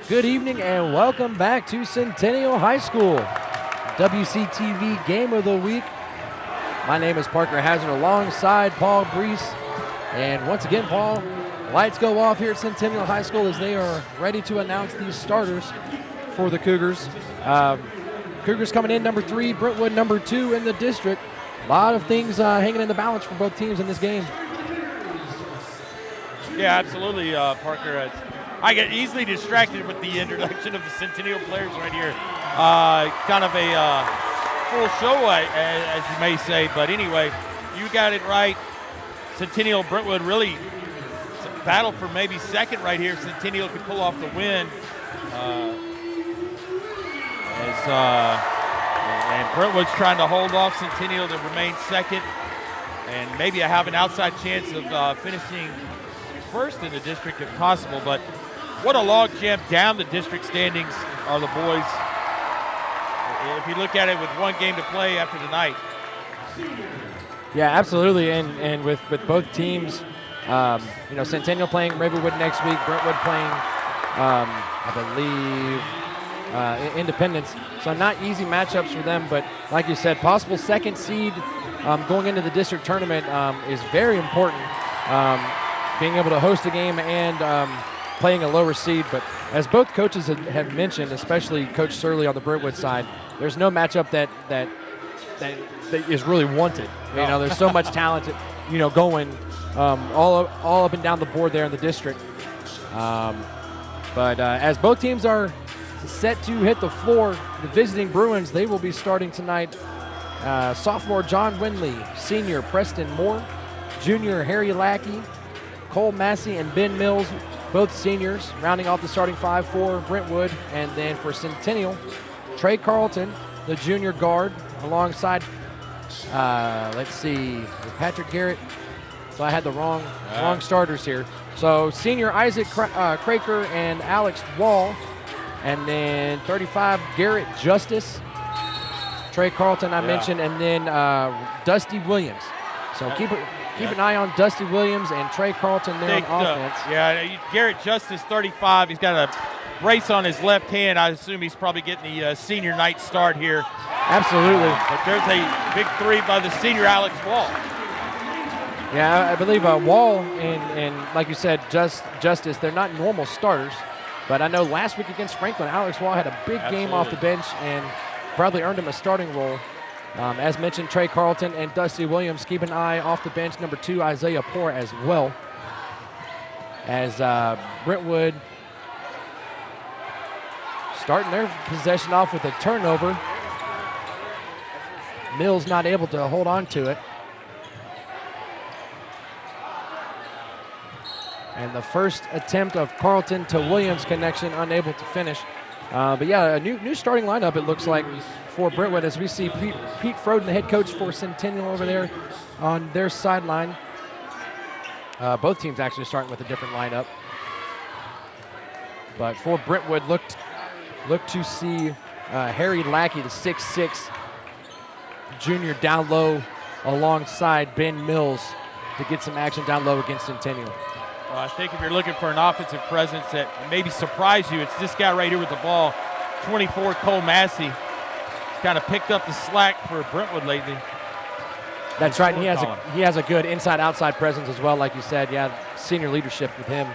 Good evening and welcome back to Centennial High School, WC-TV Game of the Week. My name is Parker Hazard alongside Paul Breece. And once again, Paul, lights go off here at Centennial High School as they are ready to announce these starters for the Cougars. Cougars coming in number 3, Brentwood number 2 in the district. A lot of things hanging in the balance for both teams in this game. Yeah, absolutely, Parker. I get easily distracted with the introduction of the Centennial players right here. Kind of a full show, as you may say. But anyway, you got it right. Centennial, Brentwood really battle for maybe second right here. Centennial could pull off the win. And Brentwood's trying to hold off Centennial to remain second. And maybe have an outside chance of finishing first in the district if possible. But what a log jam down the district standings are the boys. If you look at it with one game to play after tonight. Yeah, absolutely. And with both teams, Centennial playing Ravenwood next week, Brentwood playing, I believe, Independence. So not easy matchups for them, but like you said, possible second seed going into the district tournament is very important. Being able to host a game and playing a lower seed, but as both coaches have mentioned, especially Coach Surley on the Brentwood side, there's no matchup that is really wanted. You know, there's so much talent, going all up and down the board there in the district. But as both teams are set to hit the floor, the visiting Bruins, they will be starting tonight. Sophomore John Winley, senior Preston Moore, junior Harry Lackey, Cole Massey, and Ben Mills, both seniors, rounding off the starting five for Brentwood. And then for Centennial, Trey Carlton, the junior guard, alongside, Patrick Garrett. So I had the wrong starters here. So senior Isaac Craker and Alex Wall. And then 35, Garrett Justice. Trey Carlton I mentioned, and then Dusty Williams. So keep an eye on Dusty Williams and Trey Carlton there on offense. Garrett Justice, 35. He's got a brace on his left hand. I assume he's probably getting the senior night start here. Absolutely. But there's a big three by the senior Alex Wall. Yeah, I believe Wall and like you said, Justice, they're not normal starters. But I know last week against Franklin, Alex Wall had a big game off the bench and probably earned him a starting role. As mentioned, Trey Carlton and Dusty Williams, keep an eye off the bench. Number 2, Isaiah Poor as well. As Brentwood starting their possession off with a turnover. Mills not able to hold on to it. And the first attempt of Carlton to Williams connection, unable to finish. But yeah, a new starting lineup, it looks like, for Brentwood, as we see Pete Froden, the head coach for Centennial, over there on their sideline. Both teams actually starting with a different lineup. But for Brentwood, look to see Harry Lackey, the 6'6" junior, down low alongside Ben Mills to get some action down low against Centennial. Well, I think if you're looking for an offensive presence that maybe surprise you, it's this guy right here with the ball, 24, Cole Massey. He's kind of picked up the slack for Brentwood lately. That's right, and he has a good inside-outside presence as well, like you said. Yeah, senior leadership with him.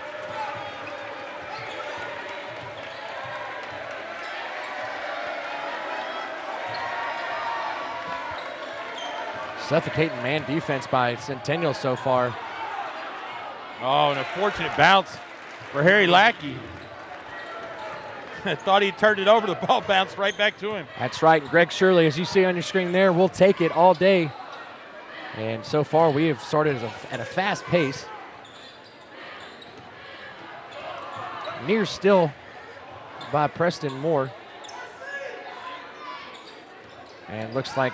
Suffocating man defense by Centennial so far. Oh, an unfortunate bounce for Harry Lackey. Thought he turned it over, the ball bounced right back to him. That's right, Greg Shirley, as you see on your screen there, will take it all day. And so far we have started at a fast pace. Near still by Preston Moore. And looks like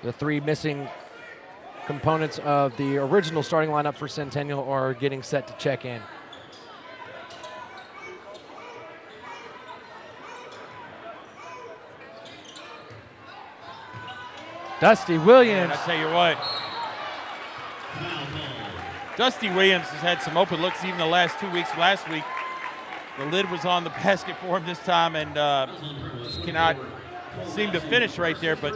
the 3 missing components of the original starting lineup for Centennial are getting set to check in. Dusty Williams. Man, I tell you what, Dusty Williams has had some open looks even the last 2 weeks. Last week, the lid was on the basket for him this time, and just cannot seem to finish right there. But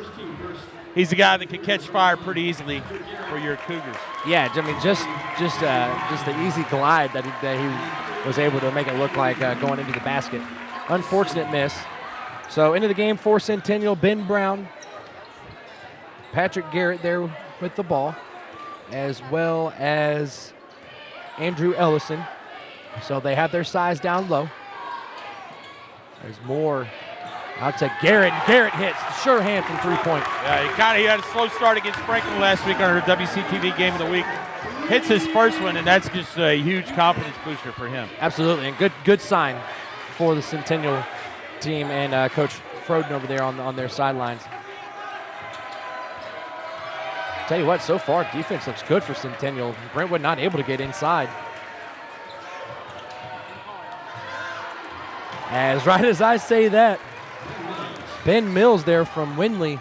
he's a guy that can catch fire pretty easily for your Cougars. Yeah, I mean, just the easy glide that he was able to make it look like going into the basket. Unfortunate miss. So into the game for Centennial, Ben Brown, Patrick Garrett there with the ball, as well as Andrew Ellison. So they have their size down low. There's more out to Garrett, and Garrett hits the sure hand from three-point. Yeah, he had a slow start against Franklin last week on our WC-TV Game of the Week. Hits his first one, and that's just a huge confidence booster for him. Absolutely, and good sign for the Centennial team and Coach Froden over there on their sidelines. Tell you what, so far defense looks good for Centennial. Brentwood not able to get inside. As right as I say that, Ben Mills there from Windley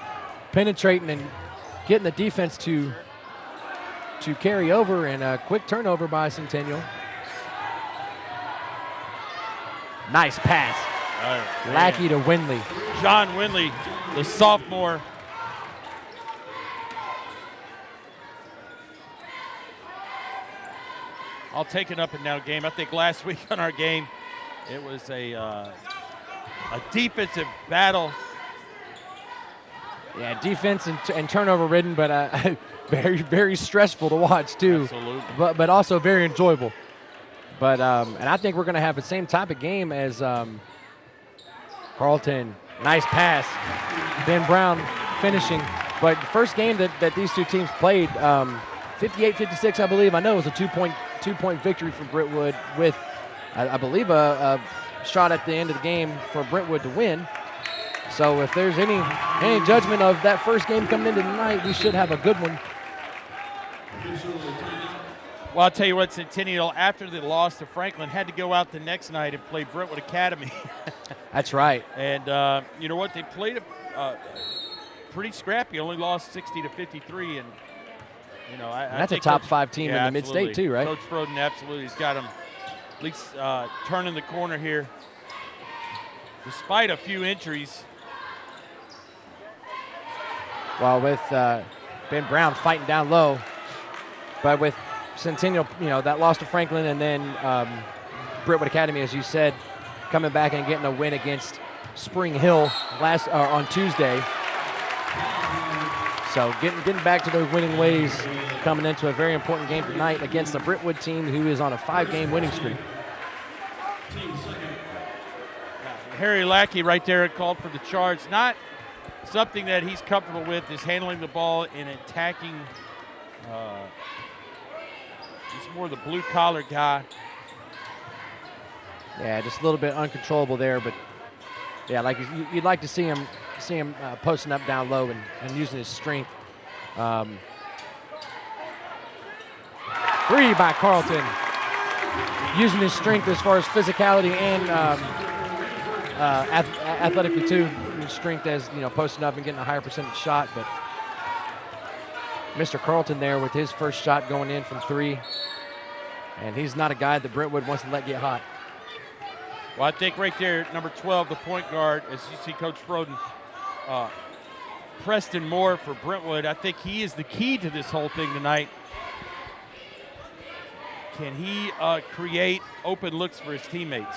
penetrating and getting the defense to carry over, and a quick turnover by Centennial. Nice pass. Lackey to Windley. John Windley, the sophomore. I'll take it up and down game. I think last week on our game, it was a defensive battle. Yeah, defense and turnover ridden, but very, very stressful to watch too. Absolutely. But also very enjoyable. But and I think we're going to have the same type of game as Carlton. Nice pass. Ben Brown finishing. But the first game that these two teams played, 58-56, I believe. I know it was a two-point victory for Brentwood with, I believe, a shot at the end of the game for Brentwood to win. So if there's any judgment of that first game coming into tonight, we should have a good one. Well, I'll tell you what, Centennial, after the loss to Franklin, had to go out the next night and play Brentwood Academy. That's right. And you know what? They played pretty scrappy. Only lost 60-53, and you know, that's a top 5 team in the mid-state too, right? Coach Froden absolutely has got them at least turning the corner here, despite a few injuries. Well, with Ben Brown fighting down low, but with Centennial, you know, that loss to Franklin, and then Brentwood Academy, as you said, coming back and getting a win against Spring Hill on Tuesday. So getting back to those winning ways, coming into a very important game tonight against the Brentwood team, who is on a 5-game winning streak. Harry Lackey right there called for the charge. Not something that he's comfortable with is handling the ball and attacking. He's more the blue-collar guy. Yeah, just a little bit uncontrollable there, but yeah, like you'd like to see him posting up down low and using his strength. Three by Carlton, using his strength as far as physicality and athletically too. Strength as, you know, posting up and getting a higher percentage shot, but Mr. Carlton there with his first shot going in from 3, and he's not a guy that Brentwood wants to let get hot. Well, I think right there, number 12, the point guard, as you see Coach Froden, Preston Moore for Brentwood, I think he is the key to this whole thing tonight. Can he create open looks for his teammates?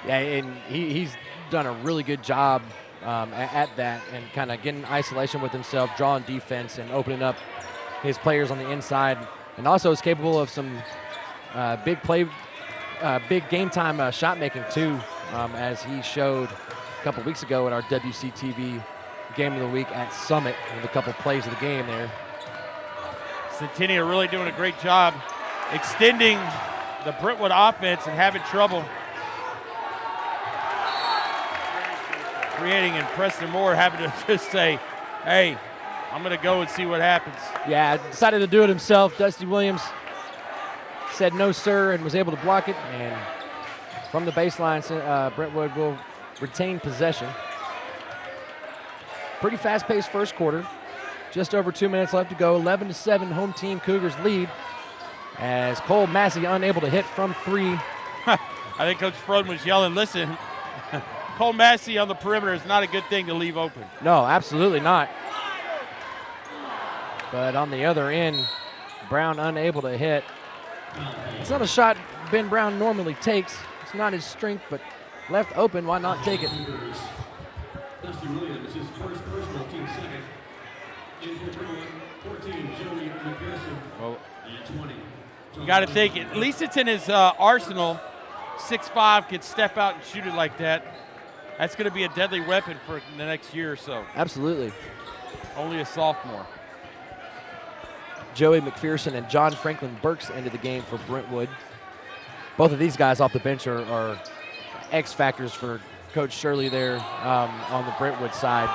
Yeah, and he's done a really good job at that, and kind of getting isolation with himself, drawing defense and opening up his players on the inside, and also is capable of some big game time shot making too, as he showed a couple weeks ago at our WC-TV Game of the Week at Summit with a couple plays of the game there. Centennial really doing a great job extending the Brentwood offense and having trouble creating, and Preston Moore having to just say, hey, I'm going to go and see what happens. Yeah, decided to do it himself. Dusty Williams said no, sir, and was able to block it. And from the baseline, Brentwood will retain possession. Pretty fast-paced first quarter. Just over 2 minutes left to go. 11-7 home team Cougars lead. as Cole Massey unable to hit from 3. I think Coach Froden was yelling, listen, Cole Massey on the perimeter is not a good thing to leave open. No, absolutely not. But on the other end, Brown unable to hit. It's not a shot Ben Brown normally takes. It's not his strength, but left open, why not take it? Dusty Williams, his first personal, team second. In for Brentwood, 14, Joey McPherson, Well, and 20. you got to think, at least it's in his arsenal. 6'5", could step out and shoot it like that. That's going to be a deadly weapon for the next year or so. Absolutely. Only a sophomore. Joey McPherson and John Franklin Burks ended the game for Brentwood. Both of these guys off the bench are X factors for Coach Shirley there on the Brentwood side.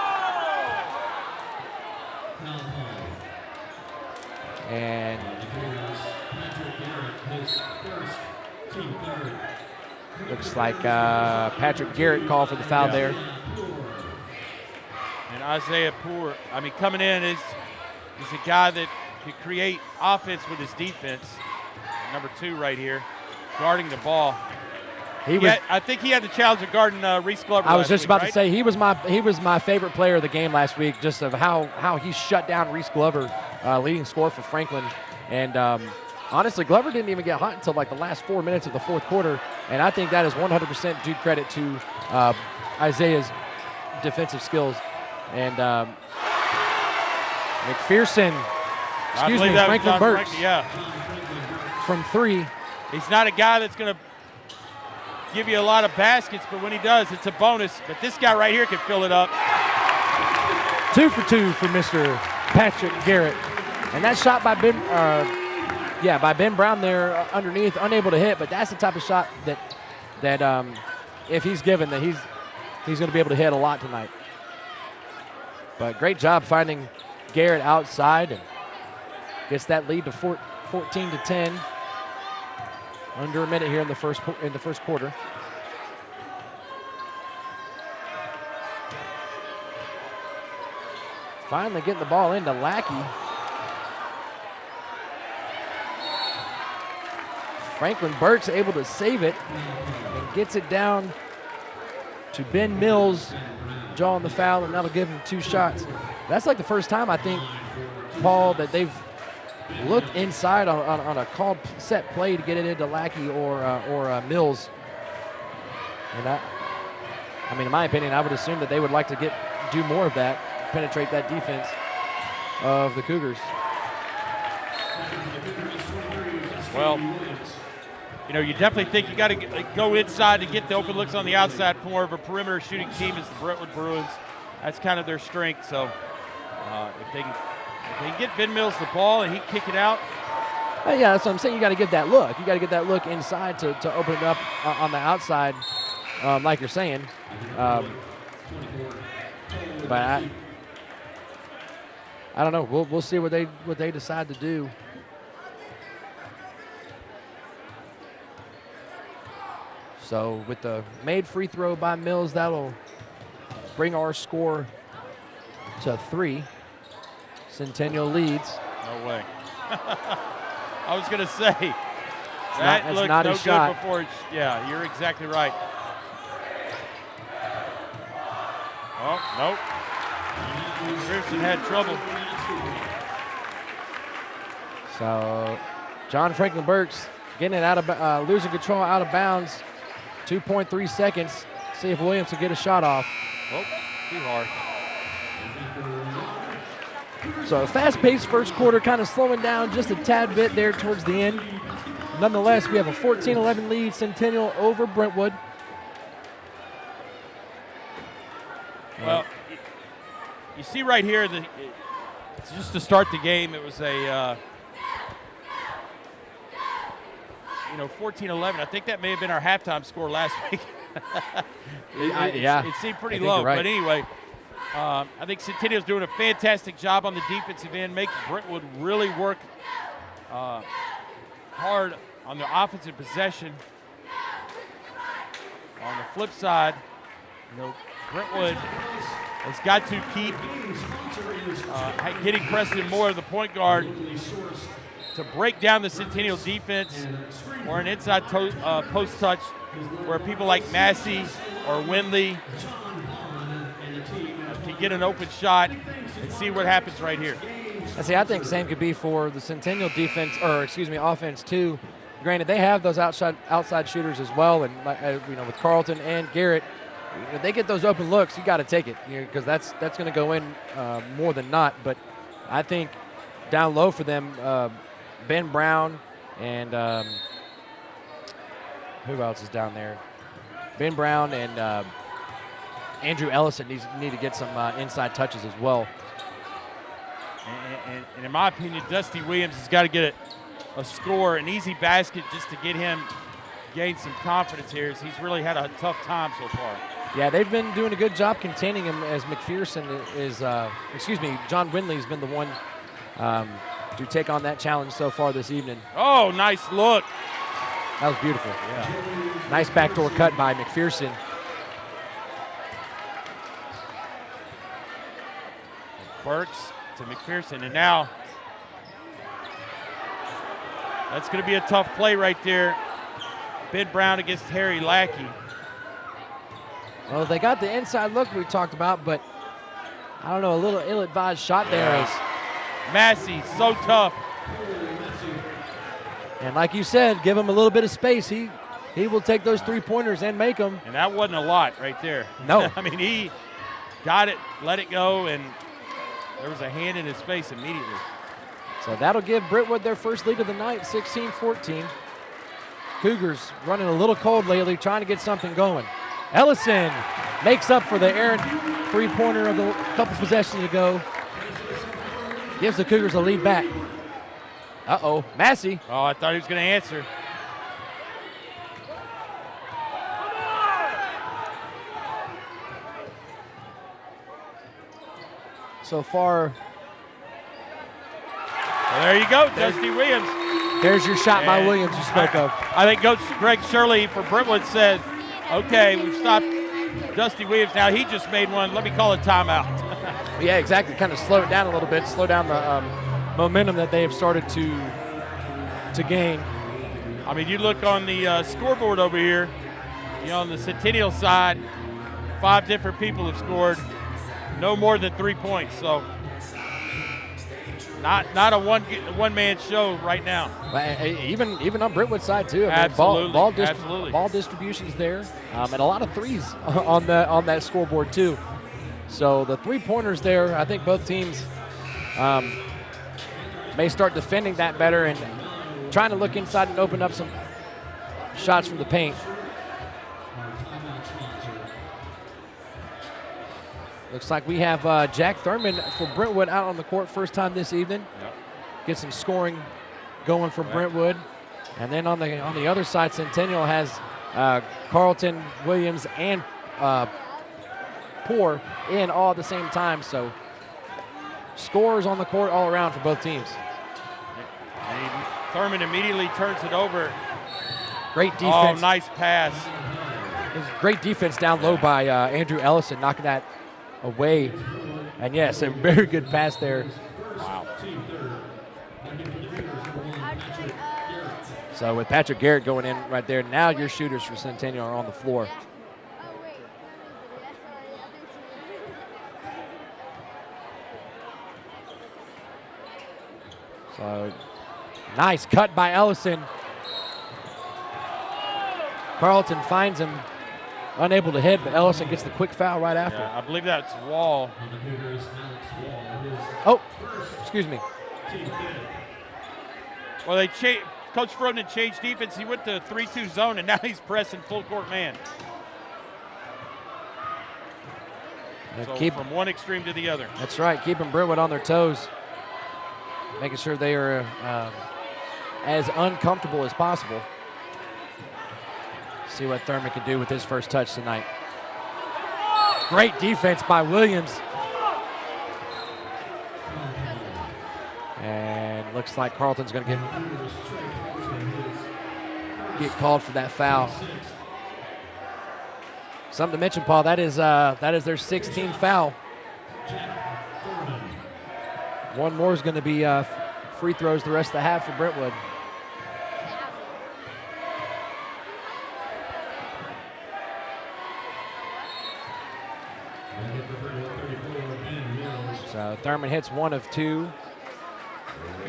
And looks like Patrick Garrett called for the foul there. And Isaiah Poor, I mean, coming in is a guy that can create offense with his defense. Number 2 right here, guarding the ball. I think he had the challenge of guarding Reese Glover. I was just about to say he was my favorite player of the game last week, just of how he shut down Reese Glover, leading scorer for Franklin. And honestly, Glover didn't even get hot until like the last 4 minutes of the fourth quarter, and I think that is 100% due credit to Isaiah's defensive skills. And Franklin Burks from 3. He's not a guy that's going to give you a lot of baskets, but when he does, it's a bonus. But this guy right here can fill it up. 2 for 2 for Mr. Patrick Garrett. And that shot by Ben Brown there underneath, unable to hit, but that's the type of shot that if he's given, that he's going to be able to hit a lot tonight. But great job finding Garrett outside and gets that lead to 14-10. Under a minute here in the first quarter. Finally getting the ball into Lackey. Franklin Burks able to save it and gets it down to Ben Mills, drawing the foul, and that'll give him 2 shots. That's like the first time, I think, Paul, that they've looked inside on a called set play to get it into Lackey or Mills. And I mean, in my opinion, I would assume that they would like to do more of that, penetrate that defense of the Cougars. Well, you know, you definitely think you got to go inside to get the open looks on the outside. More of a perimeter shooting team is the Brentwood Bruins. That's kind of their strength. So if they can get Ben Mills the ball and he kick it out. Yeah, that's what I'm saying. You got to get that look. You got to get that look inside to open it up on the outside, like you're saying. But I don't know. We'll see what they decide to do. So with the made free throw by Mills, that'll bring our score to 3. Centennial leads. No way. I was going to say, that looked not no a good shot. before. Yeah, you're exactly right. Oh, nope. Henderson had trouble. So John Franklin Burks getting it out of losing control out of bounds. 2.3 seconds. See if Williams will get a shot off. Oh, too hard. So a fast-paced first quarter, kind of slowing down just a tad bit there towards the end. Nonetheless, we have a 14-11 lead, Centennial over Brentwood. Well, you see right here, just to start the game, it was a 14-11. I think that may have been our halftime score last week. It seemed pretty low. Right. But anyway, I think Centennial's doing a fantastic job on the defensive end, making Brentwood really work hard on the offensive possession. On the flip side, Brentwood has got to keep getting Preston Moore, the point guard, to break down the Centennial defense or an inside post touch where people like Massey or Windley can get an open shot and see what happens right here. I see. I think the same could be for the Centennial defense, or excuse me, offense too. Granted, they have those outside shooters as well, and with Carlton and Garrett, if they get those open looks, you got to take it, because that's going to go in more than not. But I think down low for them, Ben Brown and who else is down there? Ben Brown and Andrew Ellison need to get some inside touches as well. And in my opinion, Dusty Williams has got to get a score, an easy basket, just to get him gain some confidence here, as he's really had a tough time so far. Yeah, they've been doing a good job containing him, as McPherson is, John Windley's been the one to take on that challenge so far this evening. Oh, nice look. That was beautiful. Yeah. Nice backdoor cut by McPherson. Burks to McPherson, and now that's going to be a tough play right there. Ben Brown against Harry Lackey. Well, they got the inside look we talked about, but I don't know, a little ill-advised shot there. Massey, so tough. And like you said, give him a little bit of space. He will take those three-pointers and make them. And that wasn't a lot right there. No. I mean, he got it, let it go, and there was a hand in his face immediately. So that'll give Brentwood their first lead of the night, 16-14. Cougars running a little cold lately, trying to get something going. Ellison makes up for the errant three-pointer of the couple possessions ago. Gives the Cougars a lead back. Uh-oh, Massey. Oh, I thought he was going to answer. So far. Well, there you go, Dusty Williams. There's your shot by Williams you spoke of. I think Coach Greg Shirley for Brentwood said, okay, we've stopped Dusty Williams. Now he just made one. Let me call a timeout. Yeah, exactly. Kind of slow it down a little bit, slow down the momentum that they have started to gain. I mean, you look on the scoreboard over here, on the Centennial side, 5 different people have scored no more than 3 points. So not a one-man show right now. Even on Brentwood's side too. I mean, absolutely, absolutely. Ball distribution's there, and a lot of threes on that scoreboard too. So the three-pointers there, I think both teams may start defending that better and trying to look inside and open up some shots from the paint. Looks like we have Jack Thurman for Brentwood out on the court first time this evening. Yep. Get some scoring going for Brentwood. And then on the other side, Centennial has Carlton, Williams, and Poor in all at the same time. So scores on the court all around for both teams. And Thurman immediately turns it over. Great defense. Oh, nice pass. It was great defense down low by Andrew Ellison, knocking that away. And yes, a very good pass there. Wow. So with Patrick Garrett going in right there, now your shooters for Centennial are on the floor. So nice cut by Ellison. Carlton finds him, unable to hit, but Ellison gets the quick foul right after. Yeah, I believe that's Wall. Oh, excuse me. Well, Coach Froden changed defense. He went to 3-2 zone, and now he's pressing full court man. So from one extreme to the other. That's right, keeping Brentwood on their toes, making sure they are as uncomfortable as possible. See what Thurman can do with his first touch tonight. Great defense by Williams. And looks like Carlton's going to get called for that foul. Something to mention, Paul, that is their 16th foul. One more is going to be free throws the rest of the half for Brentwood. So Thurman hits 1 of 2.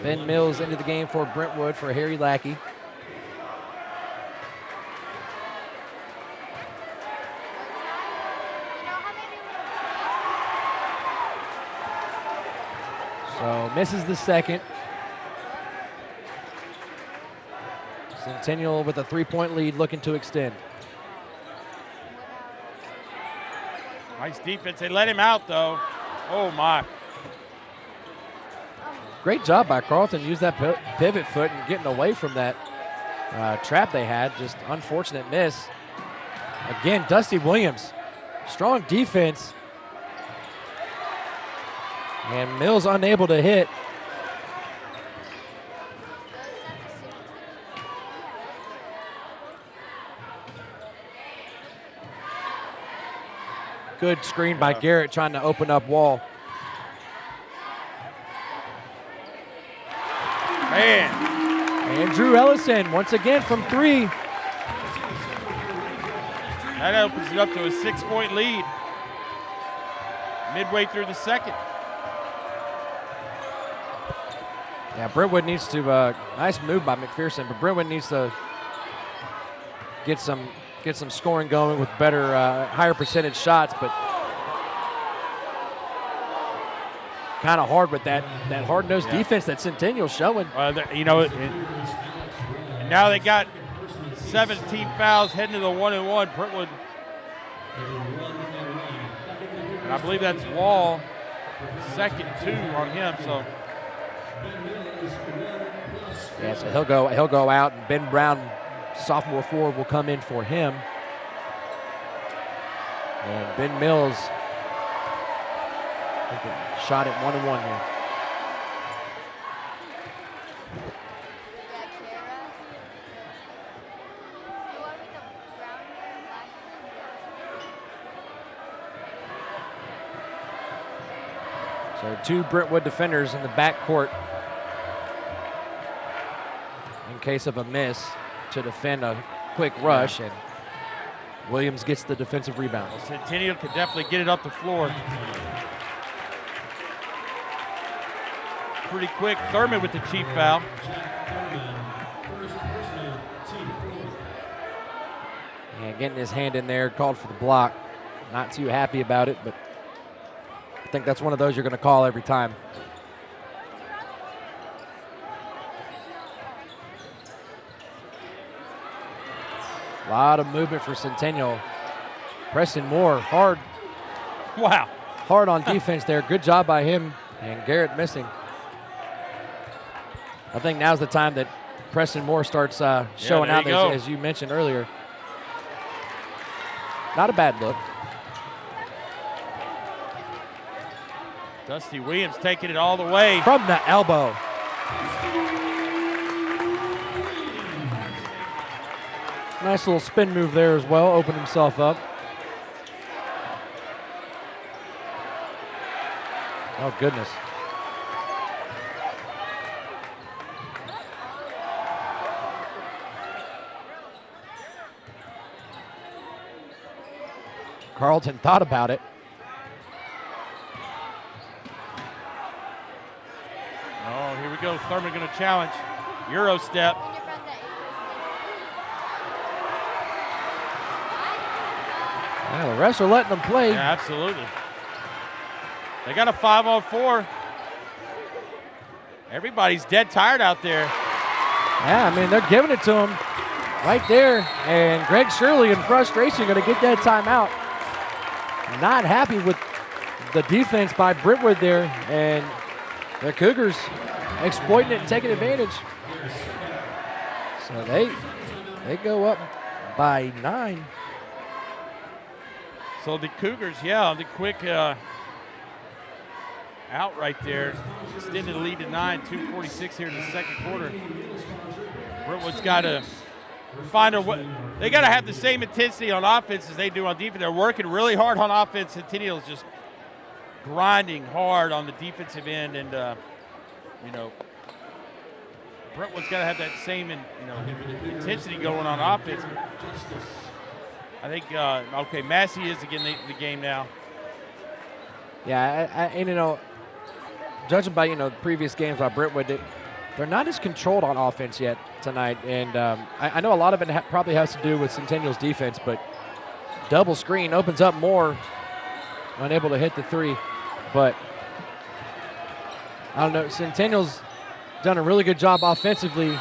Ben Mills into the game for Brentwood for Harry Lackey. So misses the second. Centennial with a 3-point lead looking to extend. Nice defense. They let him out, though. Oh, my. Great job by Carlton. Use that pivot foot and getting away from that trap they had. Just unfortunate miss. Again, Dusty Williams. Strong defense. And Mills unable to hit. Good screen by Garrett trying to open up Wall. Man. Andrew Ellison once again from 3. That opens it up to a 6-point lead. Midway through the second. Yeah, Brentwood needs to, nice move by McPherson, but Brentwood needs to get some scoring going with better, higher percentage shots, but kind of hard with that hard-nosed defense that Centennial's showing. You know, and now they got 17 fouls heading to the 1-and-1. Brentwood, and I believe that's Wall, second 2 on him. So yeah, so he'll go out, and Ben Brown, sophomore forward, will come in for him. And Ben Mills shot at 1-and-1 here. So 2 Brentwood defenders in the backcourt in case of a miss to defend a quick rush, and Williams gets the defensive rebound. Well, Centennial could definitely get it up the floor pretty quick. Thurman with the cheap foul. And getting his hand in there, called for the block. Not too happy about it, but I think that's one of those you're going to call every time. A lot of movement for Centennial. Preston Moore, hard. Wow. Hard on defense there. Good job by him, and Garrett missing. I think now's the time that Preston Moore starts showing out, as you mentioned earlier. Not a bad look. Dusty Williams taking it all the way. From the elbow. Nice little spin move there as well, opened himself up. Oh, goodness. Carlton thought about it. Oh, here we go. Thurman going to challenge. Euro step. Yeah, the refs are letting them play. Yeah, absolutely. They got a 5-on-4. Everybody's dead tired out there. Yeah, I mean, they're giving it to him right there. And Greg Shirley, in frustration, going to get that timeout. Not happy with the defense by Brentwood there. And the Cougars exploiting it and taking advantage. So they go up by 9. So the Cougars, yeah, the quick out right there. Extended the lead to 9, 2:46 here in the second quarter. Brentwood's got to find a way. They got to have the same intensity on offense as they do on defense. They're working really hard on offense. Centennial's just grinding hard on the defensive end, and you know, Brentwood's got to have that same intensity going on offense. I think, okay, Massey is again the game now. Yeah, and judging by, previous games by Brentwood, they're not as controlled on offense yet tonight. And I know a lot of it probably has to do with Centennial's defense, but double screen opens up more, unable to hit the three. But I don't know, Centennial's done a really good job offensively.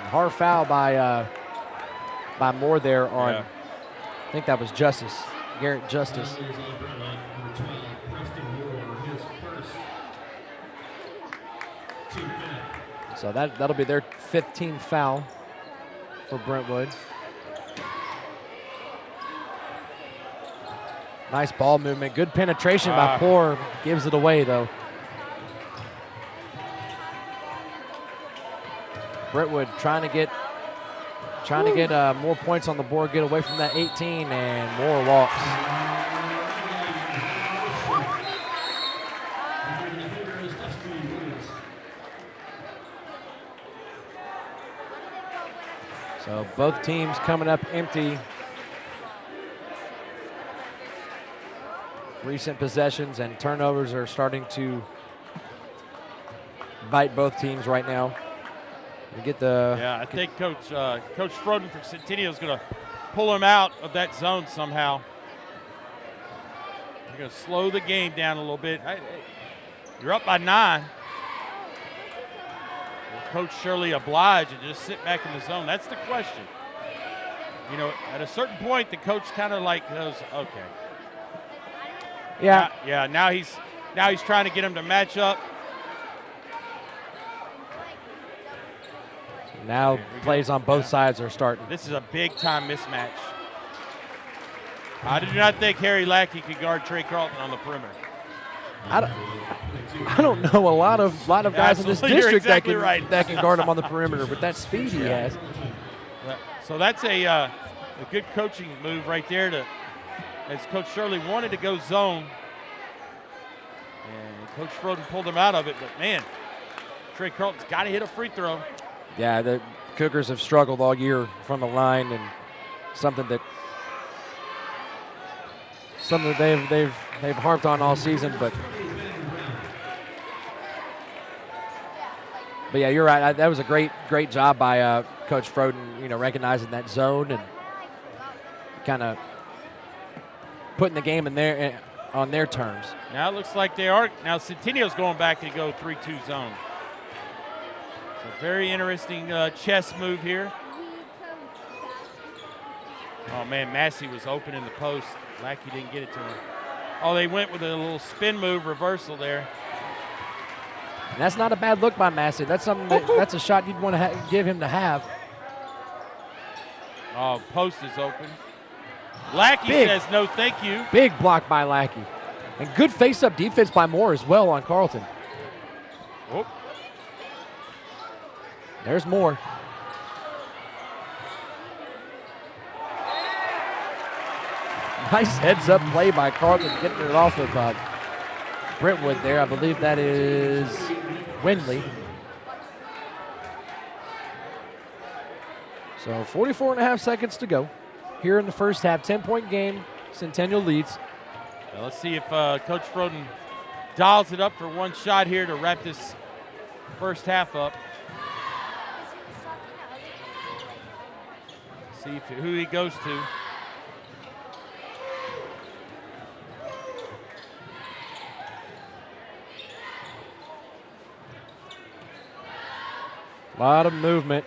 Hard foul by Moore there on, I think that was Garrett Justice. So that'll be their 15th foul for Brentwood. Nice ball movement, good penetration by Poor, gives it away though. Brentwood trying to get more points on the board, get away from that 18, and Moore walks. So both teams coming up empty. Recent possessions and turnovers are starting to bite both teams right now. We get the I think Coach Froden from Centennial is going to pull him out of that zone somehow. They're going to slow the game down a little bit. You're up by 9. Will Coach Shirley oblige and just sit back in the zone? That's the question. At a certain point, the coach kind of like goes, okay. Yeah. Now he's trying to get him to match up. Now plays on both sides are starting. This is a big-time mismatch. I did not think Harry Lackey could guard Trey Carlton on the perimeter. I don't know a lot of guys in this district that can guard him on the perimeter, but that speed he has. So that's a good coaching move right there as Coach Shirley wanted to go zone. And Coach Froden pulled him out of it, but man, Trey Carlton's got to hit a free throw. Yeah, the Cougars have struggled all year from the line, and something that they've harped on all season. But yeah, you're right. That was a great job by Coach Froden. Recognizing that zone and kind of putting the game in there on their terms. Now it looks like they are. Now Centennial's going back to go 3-2 zone. So very interesting chess move here. Oh, man, Massey was open in the post. Lackey didn't get it to him. Oh, they went with a little spin move reversal there. And that's not a bad look by Massey. That's something that's a shot you'd want to give him to have. Oh, post is open. Lackey says no thank you. Big block by Lackey. And good face-up defense by Moore as well on Carlton. Oh. There's Moore. Nice heads-up play by Carlton, getting it off of Brentwood there. I believe that is Windley. So 44.5 seconds to go here in the first half. 10-point game. Centennial leads. Well, let's see if Coach Froden dials it up for one shot here to wrap this first half up. See who he goes to. A lot of movement.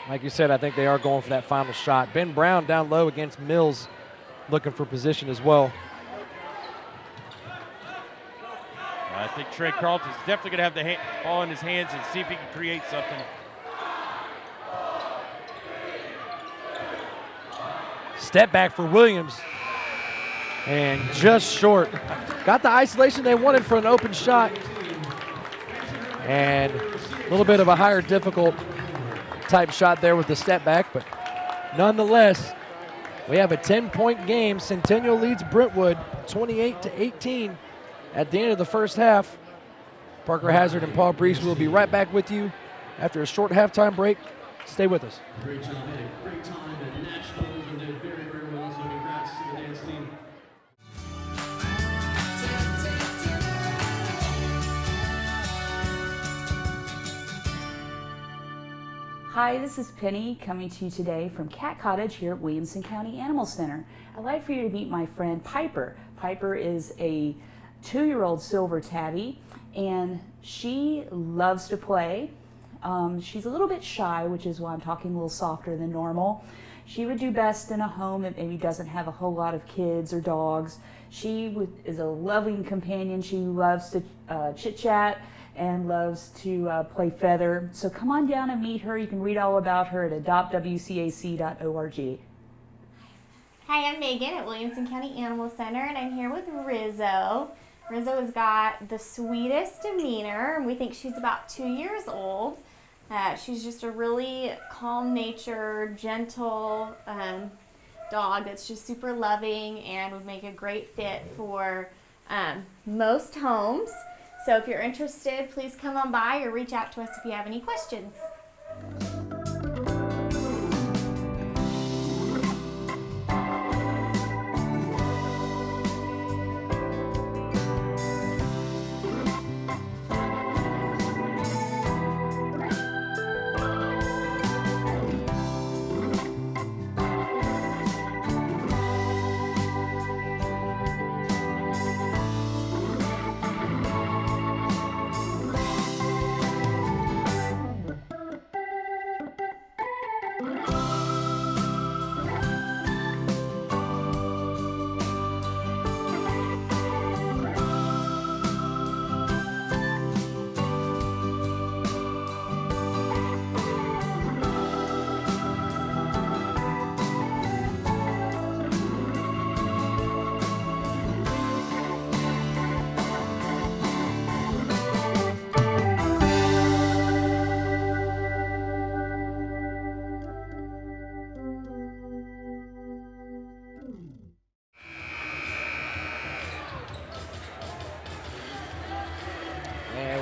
Like you said, I think they are going for that final shot. Ben Brown down low against Mills, looking for position as well. I think Trey Carlton's definitely going to have the ball in his hands and see if he can create something. Step back for Williams. And just short. Got the isolation they wanted for an open shot. And a little bit of a higher difficult type shot there with the step back. But nonetheless, we have a 10-point game. Centennial leads Brentwood 28-18 at the end of the first half. Parker Hazard and Paul Breece will be right back with you after a short halftime break. Stay with us. Great job, had a great time at Nationals and did very, very well. So congrats to the dance team. Hi, this is Penny coming to you today from Cat Cottage here at Williamson County Animal Center. I'd like for you to meet my friend Piper. Piper is a 2-year-old silver tabby and she loves to play. She's a little bit shy, which is why I'm talking a little softer than normal. She would do best in a home that maybe doesn't have a whole lot of kids or dogs. She is a loving companion. She loves to chit-chat and loves to play feather. So come on down and meet her. You can read all about her at adoptwcac.org. Hi, I'm Megan at Williamson County Animal Center, and I'm here with Rizzo. Rizzo has got the sweetest demeanor, and we think she's about 2 years old. She's just a really calm-natured, gentle dog that's just super loving and would make a great fit for most homes. So if you're interested, please come on by or reach out to us if you have any questions.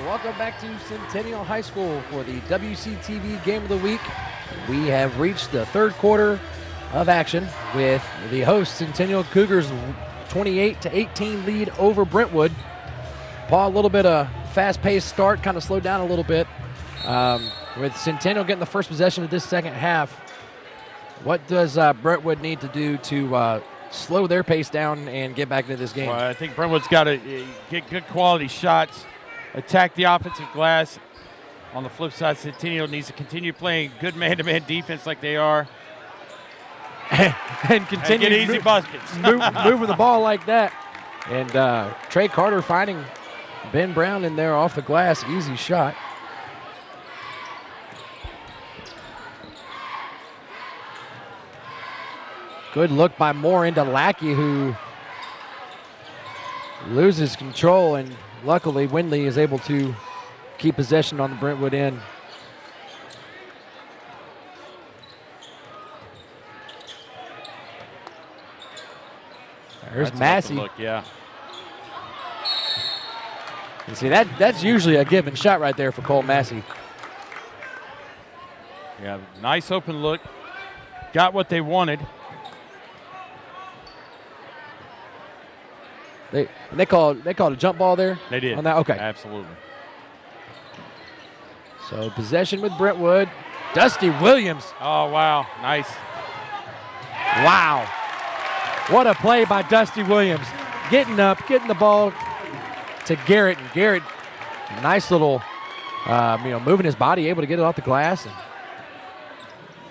Welcome back to Centennial High School for the WC-TV Game of the Week. We have reached the third quarter of action with the host Centennial Cougars 28-18 lead over Brentwood. Paul, a little bit of fast-paced start, kind of slowed down a little bit. With Centennial getting the first possession of this second half, what does Brentwood need to do to slow their pace down and get back into this game? Well, I think Brentwood's got to get good quality shots, attack the offensive glass. On the flip side, Centennial needs to continue playing good man-to-man defense like they are. and continue and get easy buckets. moving the ball like that. And Trey Carter finding Ben Brown in there off the glass. Easy shot. Good look by Moore into Lackey, who loses control, and luckily Windley is able to keep possession on the Brentwood end. There's Massey. Look, yeah. You see, that's usually a given shot right there for Cole Massey. Yeah, nice open look. Got what they wanted. They called a jump ball there? They did. On that? Okay. Absolutely. So possession with Brentwood. Dusty Williams. Oh, wow. Nice. Wow. What a play by Dusty Williams. Getting up, getting the ball to Garrett. And Garrett, nice little, moving his body, able to get it off the glass. And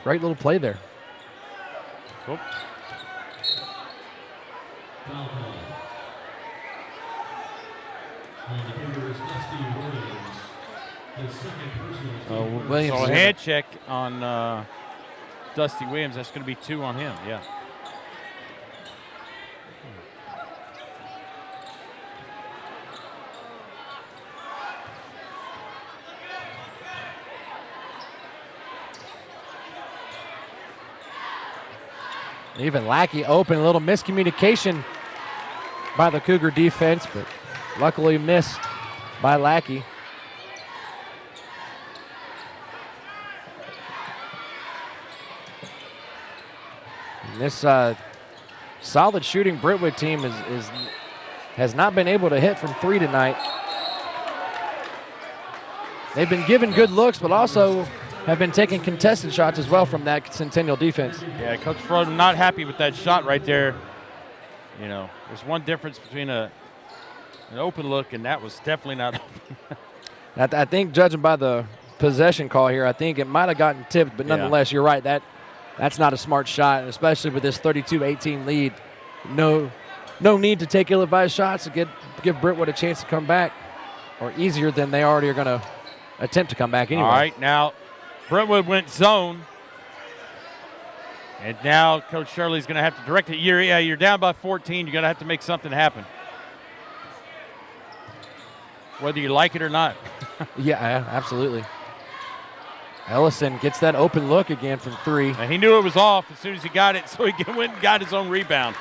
great little play there. Cool. Williams. So a hand check on Dusty Williams. That's going to be 2 on him. Yeah. Even Lackey open, a little miscommunication by the Cougar defense, but luckily missed by Lackey. And this solid shooting Brentwood team has not been able to hit from 3 tonight. They've been given good looks, but also have been taking contested shots as well from that Centennial defense. Yeah, Coach Froden not happy with that shot right there. You know, there's one difference between an open look, and that was definitely not open. I think, judging by the possession call here, I think it might have gotten tipped, but nonetheless, you're right. That's not a smart shot, and especially with this 32-18 lead. No need to take ill-advised shots to give Brentwood a chance to come back, or easier than they already are going to attempt to come back anyway. All right, now Brentwood went zone, and now Coach Shirley's going to have to direct it. You're down by 14. You're going to have to make something happen, whether you like it or not. Yeah, absolutely. Ellison gets that open look again from 3. And he knew it was off as soon as he got it, so he went and got his own rebound.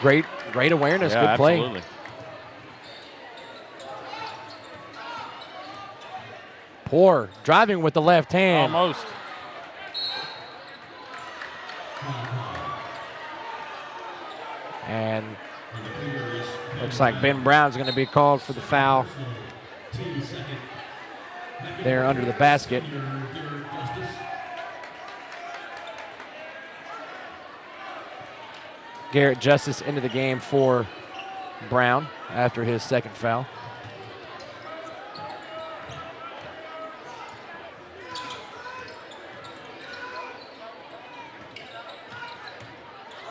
Great awareness, Yeah, good play. Absolutely. Poor driving with the left hand. Almost. And looks like Ben Brown's going to be called for the foul there under the basket. Garrett Justice into the game for Brown after his second foul.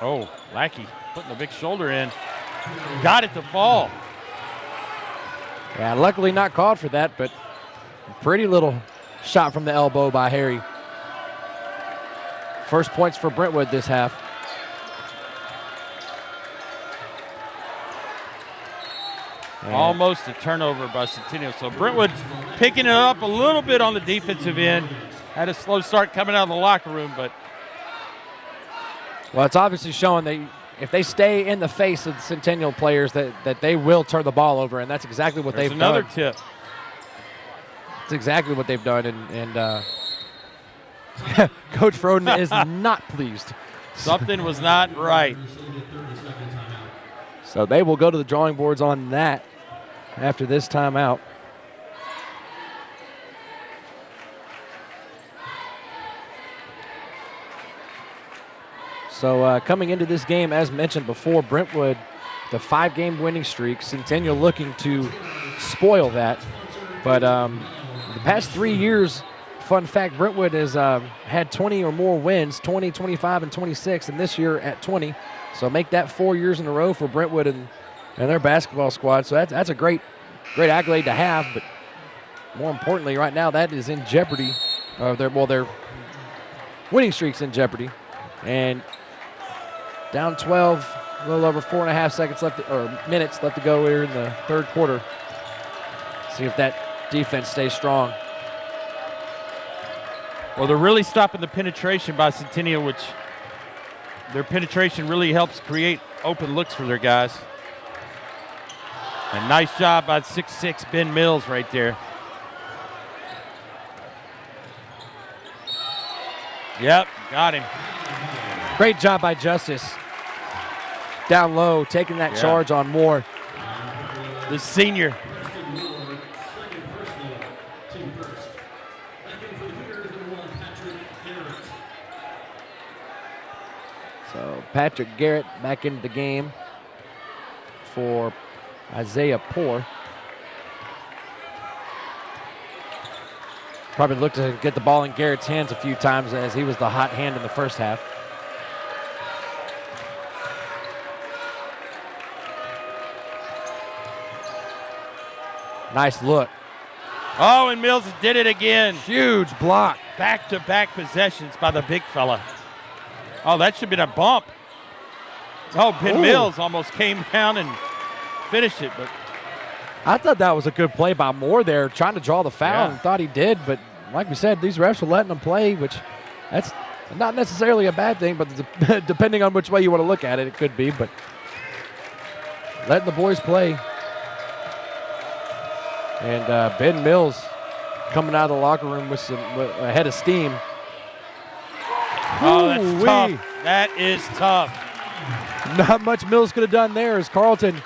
Oh, Lackey putting a big shoulder in. Got it to fall. Yeah, luckily not called for that, but pretty little shot from the elbow by Harry. First points for Brentwood this half. And Almost a turnover by Centennial. So Brentwood picking it up a little bit on the defensive end. Had a slow start coming out of the locker room, but well, it's obviously showing that if they stay in the face of the Centennial players, that they will turn the ball over, and that's exactly what there's they've another done. tip. It's exactly what they've done, and Coach Froden is not pleased. Something was not right. So they will go to the drawing boards on that after this timeout. So coming into this game, as mentioned before, Brentwood, the 5-game winning streak, Centennial looking to spoil that. But the past 3 years, fun fact, Brentwood has had 20 or more wins, 20, 25, and 26, and this year at 20. So make that 4 years in a row for Brentwood and their basketball squad. So that's a great accolade to have, but more importantly, right now, that is in jeopardy. Their winning streak's in jeopardy. And down 12, a little over 4.5 seconds left, or minutes left to go here in the third quarter. See if that defense stays strong. Well, they're really stopping the penetration by Centennial, which their penetration really helps create open looks for their guys. And nice job by 6'6" Ben Mills right there. Yep, got him. Great job by Justice. Down low, taking that charge on Moore. The senior. So Patrick Garrett back into the game for Isaiah Poor. Probably looked to get the ball in Garrett's hands a few times as he was the hot hand in the first half. Nice look. Oh, and Mills did it again. Huge block. Back-to-back possessions by the big fella. Oh, that should have been a bump. Oh, Ben Mills almost came down and finished it, but I thought that was a good play by Moore there, trying to draw the foul, and thought he did. But like we said, these refs were letting them play, which that's not necessarily a bad thing, but depending on which way you want to look at it, it could be. But letting the boys play. And Ben Mills coming out of the locker room with a head of steam. Oh, that's Ooh-wee. tough. That is tough. Not much Mills could have done there as Carlton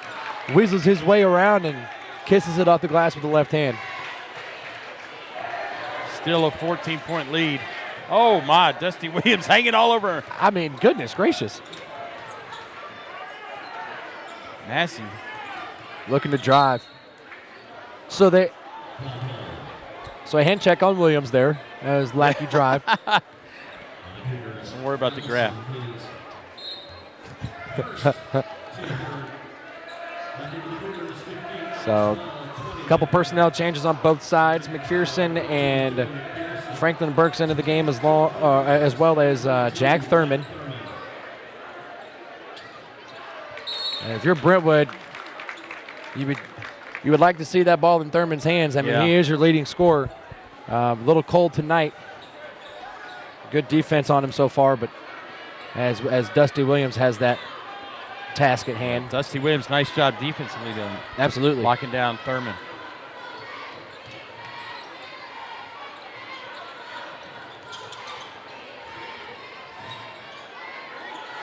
weasels his way around and kisses it off the glass with the left hand. Still a 14-point lead. Oh, my. Dusty Williams hanging all over. I mean, goodness gracious. Massey. Looking to drive. So a hand check on Williams there as Lackey drive. Don't worry about the grab. So a couple personnel changes on both sides. McPherson and Franklin Burks into the game as well as Jack Thurman. And if you're Brentwood, you would like to see that ball in Thurman's hands. I mean, he is your leading scorer. A little cold tonight. Good defense on him so far, but as Dusty Williams has that task at hand. Dusty Williams, nice job defensively doing it. Absolutely. Locking down Thurman.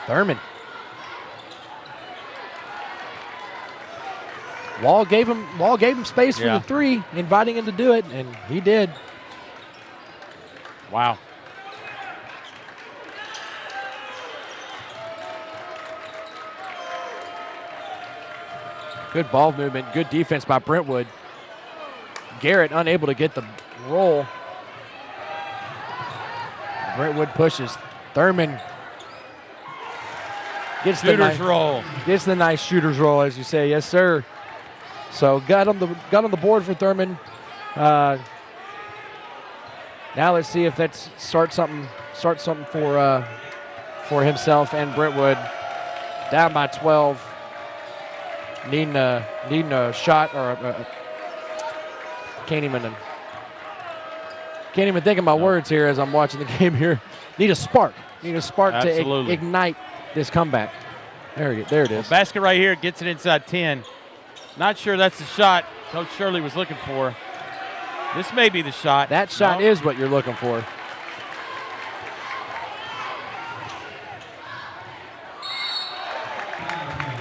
Thurman. Wall gave him space for the three, inviting him to do it, and he did. Wow. Good ball movement, good defense by Brentwood. Garrett unable to get the roll. Brentwood pushes. Thurman gets Shooter's roll. Gets the nice shooter's roll, as you say. Yes, sir. So got on the board for Thurman. Now let's see if that starts something for himself and Brentwood. Down by 12. Needing a shot or can't even think of my words here as I'm watching the game here. Need a spark to ignite this comeback. There it is. Well, basket right here, gets it inside 10. Not sure that's the shot Coach Shirley was looking for. This may be the shot. That shot is what you're looking for.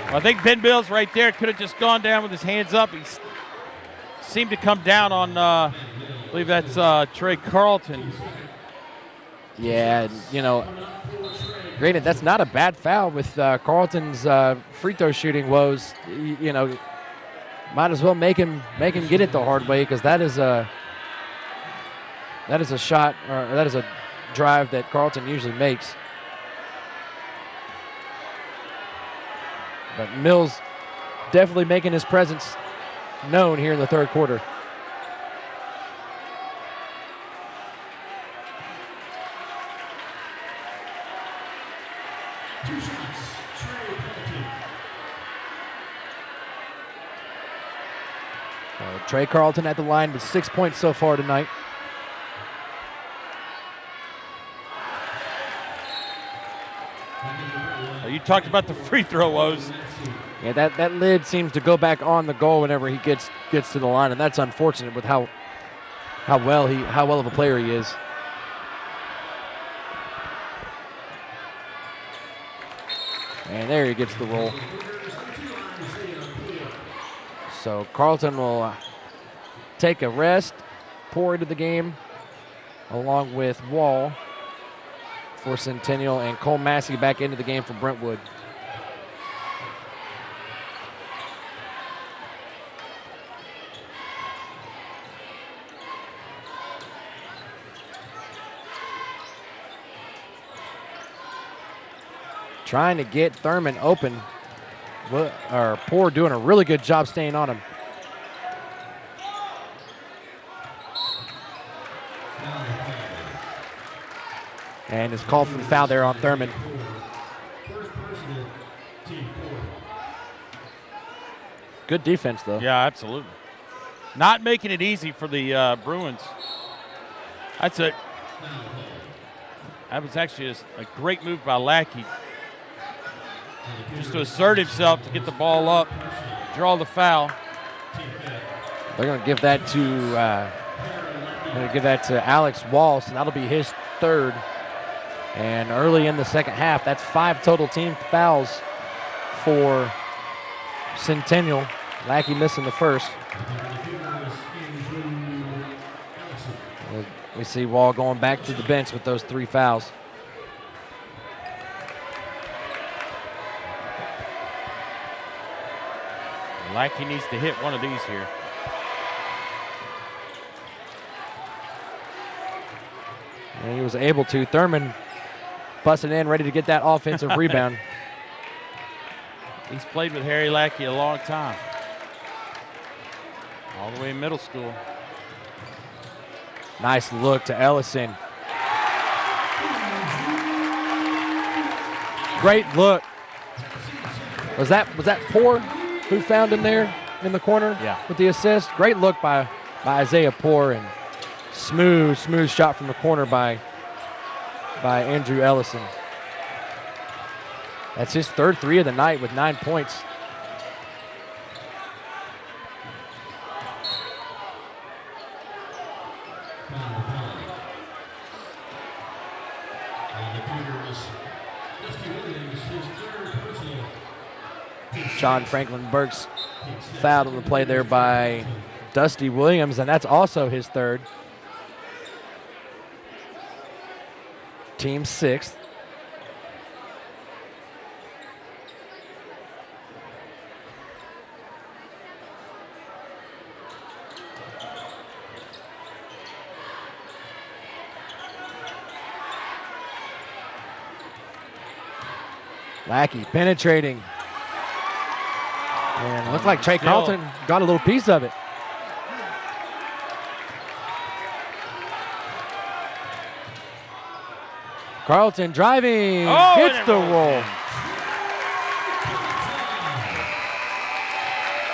I think Ben Mills right there could have just gone down with his hands up. He seemed to come down on, I believe that's Trey Carlton. Yeah, granted, that's not a bad foul with Carlton's free throw shooting woes. Might as well make him get it the hard way, because that is a shot, or that is a drive that Carlton usually makes. But Mills definitely making his presence known here in the third quarter. Two shots. Trey Carlton. Trey Carlton at the line with 6 points so far tonight. You talked about the free throw woes. Yeah, that lid seems to go back on the goal whenever he gets to the line, and that's unfortunate with how well of a player he is. And there he gets the roll. So Carlton will take a rest, pour into the game, along with Wall for Centennial, and Cole Massey back into the game for Brentwood. Trying to get Thurman open, or Poor doing a really good job staying on him. And is called for the foul there on Thurman. Good defense, though. Yeah, absolutely. Not making it easy for the Bruins. That was actually a great move by Lackey. Just to assert himself, to get the ball up, draw the foul. They're going to give that to Alex Walsh, and that'll be his third. And early in the second half, that's 5 total team fouls for Centennial. Lackey missing the first. We see Wall going back to the bench with those 3 fouls. Lackey needs to hit one of these here. And he was able to. Thurman busting in, ready to get that offensive rebound. He's played with Harry Lackey a long time. All the way in middle school. Nice look to Ellison. Great look. Was that Poor who found him there in the corner? Yeah. With the assist? Great look by Isaiah Poor, and smooth shot from the corner by Andrew Ellison. That's his 3rd 3 of the night with 9 points. Sean Franklin Burks fouled on the play there by Dusty Williams, and that's also his 3rd. Team 6th. Lackey penetrating. And looked like Trey Carlton got a little piece of it. Carlton driving, gets the roll.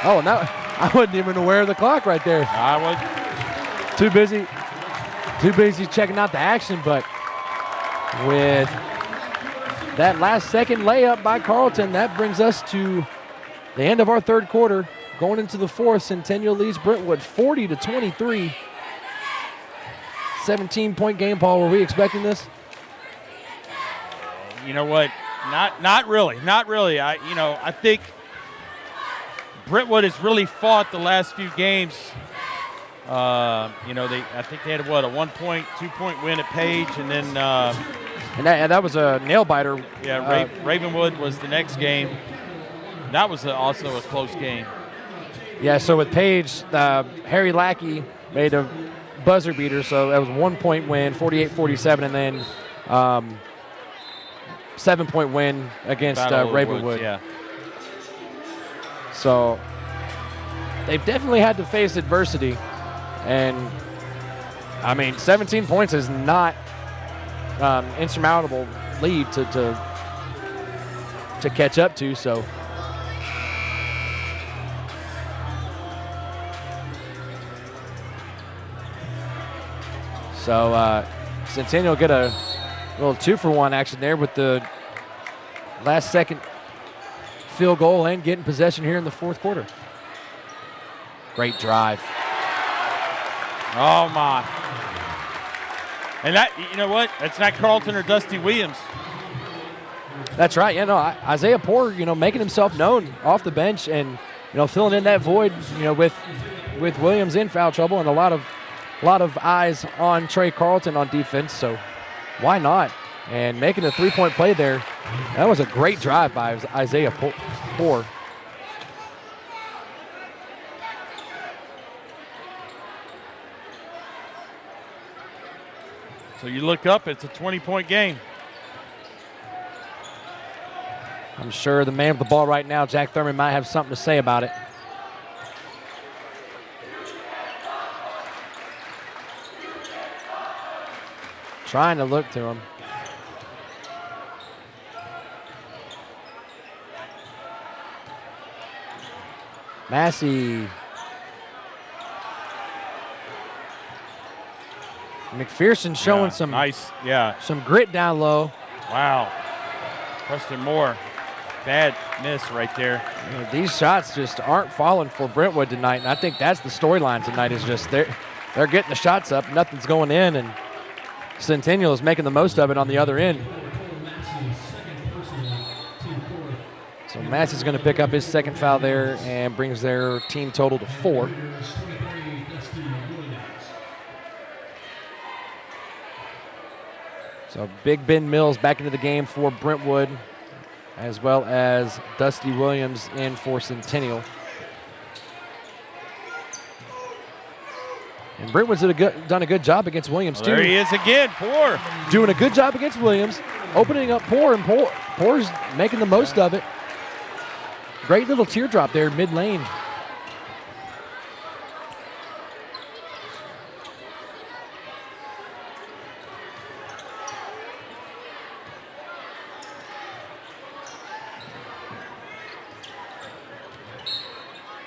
Oh, now I wasn't even aware of the clock right there. I would. Too busy checking out the action, but with that last second layup by Carlton, that brings us to the end of our 3rd quarter. Going into the 4th, Centennial leads Brentwood 40-23. 17-point game, Paul. Were we expecting this? You know what? Not really. I think Brentwood has really fought the last few games. I think they had a 1-point, 2-point win at Page, and then and that was a nail biter. Yeah, Ravenwood was the next game. That was also a close game. Yeah, so with Page, Harry Lackey made a buzzer beater, so that was a 1-point win, 48-47, and then 7-point win against Ravenwood. Yeah. So they've definitely had to face adversity, and I mean, 17 points is not insurmountable lead to catch up to. So Centennial get a little 2-for-1 action there with the last second field goal and getting possession here in the 4th quarter. Great drive. Oh my. And that, you know what? That's not Carlton or Dusty Williams. That's right. Isaiah Poor, making himself known off the bench and, filling in that void, with Williams in foul trouble and a lot of eyes on Trey Carlton on defense. So why not? And making a 3-point play there. That was a great drive by Isaiah Poor. So you look up, it's a 20-point game. I'm sure the man with the ball right now, Jack Thurman, might have something to say about it. Trying to look to him. Massey. McPherson showing some grit down low. Wow. Preston Moore, bad miss right there. These shots just aren't falling for Brentwood tonight, and I think that's the storyline tonight is just they're getting the shots up, nothing's going in, and Centennial is making the most of it on the other end. So Massey's going to pick up his second foul there and brings their team total to 4. So Big Ben Mills back into the game for Brentwood, as well as Dusty Williams in for Centennial. And Brentwood's done a good job against Williams, too. There he is again, Poor. Doing a good job against Williams, opening up Poor, and Poor's making the most of it. Great little teardrop there mid-lane.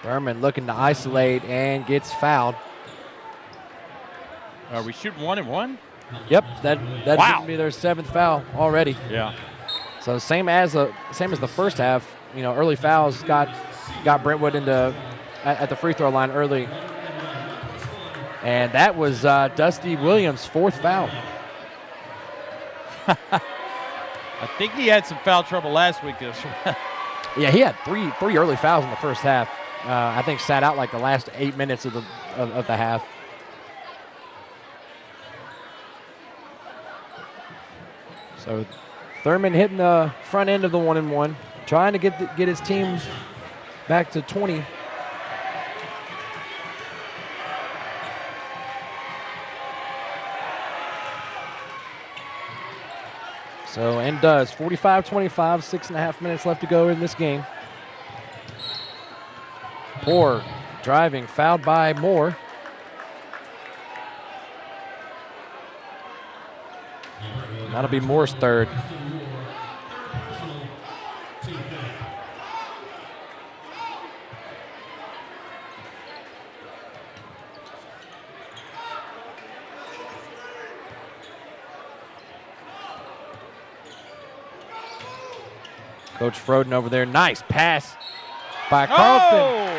Thurman looking to isolate and gets fouled. Are we shooting 1 and 1? Yep, that Wow. would be their 7th foul already. Yeah. So same as the first half. You know, early fouls got Brentwood at the free throw line early, and that was Dusty Williams' 4th foul. I think he had some foul trouble last week. Yeah, he had three early fouls in the first half. I think sat out like the last 8 minutes of the half. So Thurman hitting the front end of the 1-and-1, trying to get his team back to 20. So, and does. 45-25, 6.5 minutes left to go in this game. Poor driving, fouled by Moore. That'll be Moore's 3rd. Coach Froden over there. Nice pass by Carlton. Oh!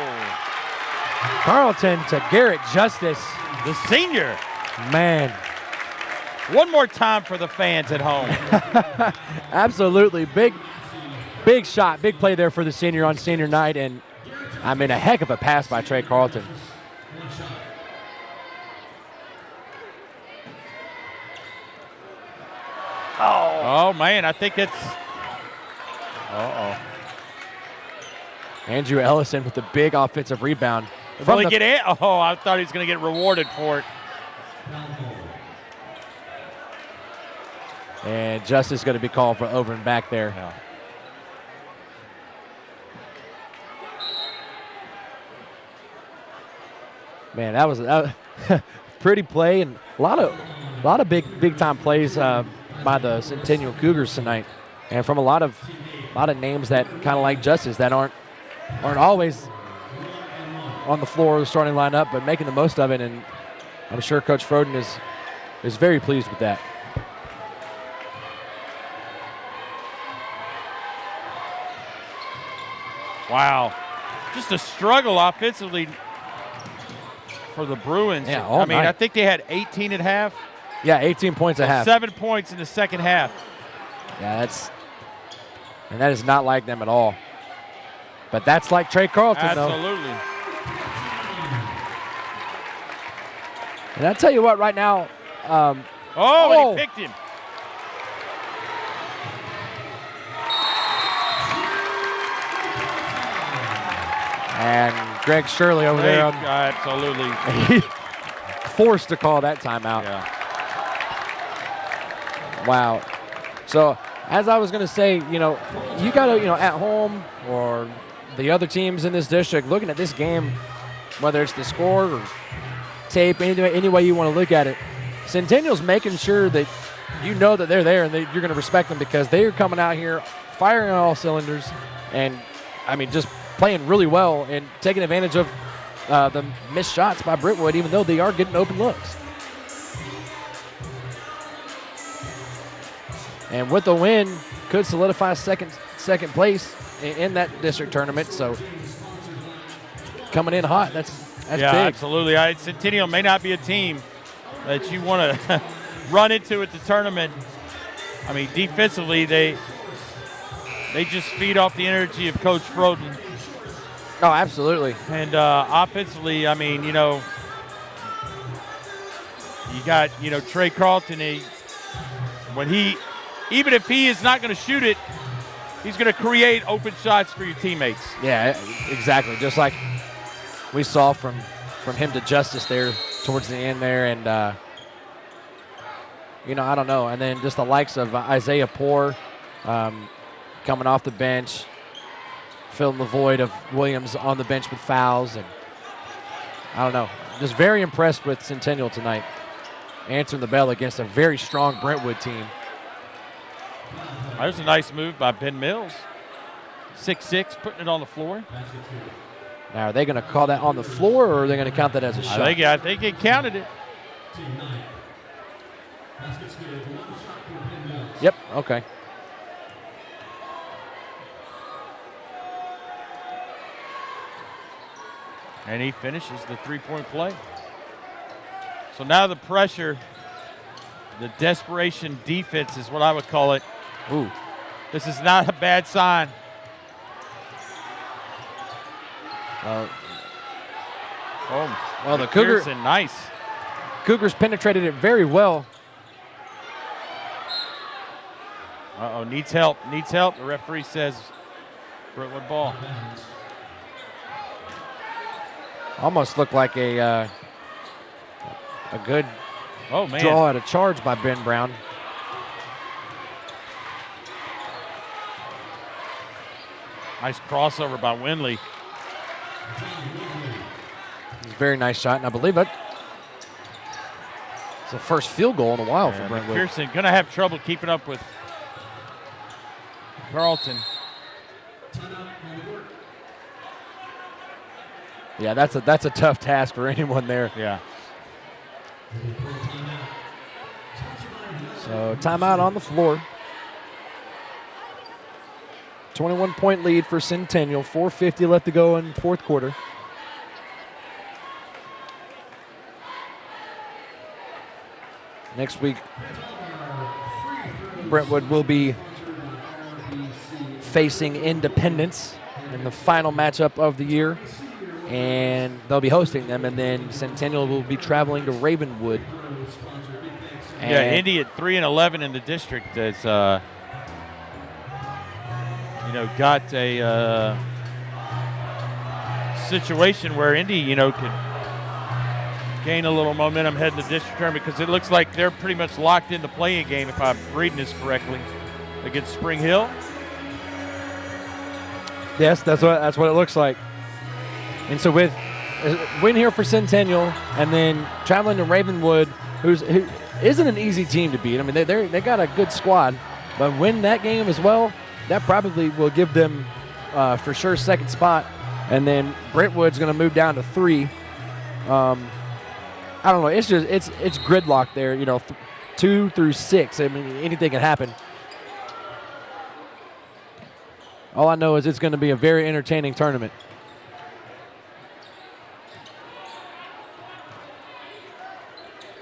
Carlton to Garrett Justice. The senior. Man. One more time for the fans at home. Absolutely. Big shot. Big play there for the senior on senior night. And, I mean, a heck of a pass by Trey Carlton. Oh, man, I think it's... Uh-oh. Andrew Ellison with the big offensive rebound. Will he get it? Oh, I thought he was going to get rewarded for it. And Justice going to be called for over and back there. Yeah. Man, that was a pretty play and a lot of big time plays by the Centennial Cougars tonight, and from a lot of names that kind of like Justice that aren't always on the floor of the starting lineup, but making the most of it. And I'm sure Coach Froden is very pleased with that. Wow. Just a struggle offensively for the Bruins. Yeah, I mean, night. I think they had 18 at half. Yeah, 18 points a half. 7 points in the second half. Yeah, that is not like them at all. But that's like Trey Carlton, though. Absolutely. And I tell you what, right now. And he picked him. And Greg Shirley over there. Absolutely. Forced to call that timeout. Yeah. Wow. So, as I was going to say, you got to, at home or the other teams in this district, looking at this game, whether it's the score or tape, any way you want to look at it, Centennial's making sure that that they're there and that you're going to respect them, because they are coming out here firing on all cylinders and, I mean, just playing really well and taking advantage of the missed shots by Brentwood, even though they are getting open looks. And with the win, could solidify second place in that district tournament. So coming in hot, that's yeah, big. Absolutely. Centennial may not be a team that you want to run into at the tournament. I mean, defensively, they just feed off the energy of Coach Froden. Oh, absolutely. And offensively, I mean, you know, you got, you know, Trey Carlton. Even if he is not going to shoot it, he's going to create open shots for your teammates. Yeah, exactly. Just like we saw from him to Justice there towards the end there. And, you know, I don't know. And then just the likes of Isaiah Poore coming off the bench, filling the void of Williams on the bench with fouls. And I don't know. Just very impressed with Centennial tonight, answering the bell against a very strong Brentwood team. There's a nice move by Ben Mills. 6'6", putting it on the floor. Now, are they going to call that on the floor, or are they going to count that as a shot? I think it counted it. Yep, okay. And he finishes the three-point play. So now the pressure, the desperation defense is what I would call it. Ooh. This is not a bad sign. Well, the Cougars, nice. Cougars penetrated it very well. Uh-oh, needs help. The referee says Brentwood ball. Almost looked like a good draw at a charge by Ben Brown. Nice crossover by Winley. It's a very nice shot, and I believe it's the first field goal in a while for Brentwood. McPherson going to have trouble keeping up with Carlton. Yeah, that's a tough task for anyone there. Yeah. So timeout on the floor. 21-point lead for Centennial. 4:50 left to go in fourth quarter. Next week, Brentwood will be facing Independence in the final matchup of the year, and they'll be hosting them. And then Centennial will be traveling to Ravenwood. Yeah, Indy at 3-11 in the district has, got a situation where Indy, could gain a little momentum heading to the district tournament, because it looks like they're pretty much locked in the play-in game, if I'm reading this correctly, against Spring Hill. Yes, that's what it looks like. And so with a win here for Centennial, and then traveling to Ravenwood, who isn't an easy team to beat. I mean, they got a good squad, but win that game as well, that probably will give them for sure second spot. And then Brentwood's going to move down to 3. I don't know. It's gridlock there. 2 through 6. I mean, anything can happen. All I know is it's going to be a very entertaining tournament.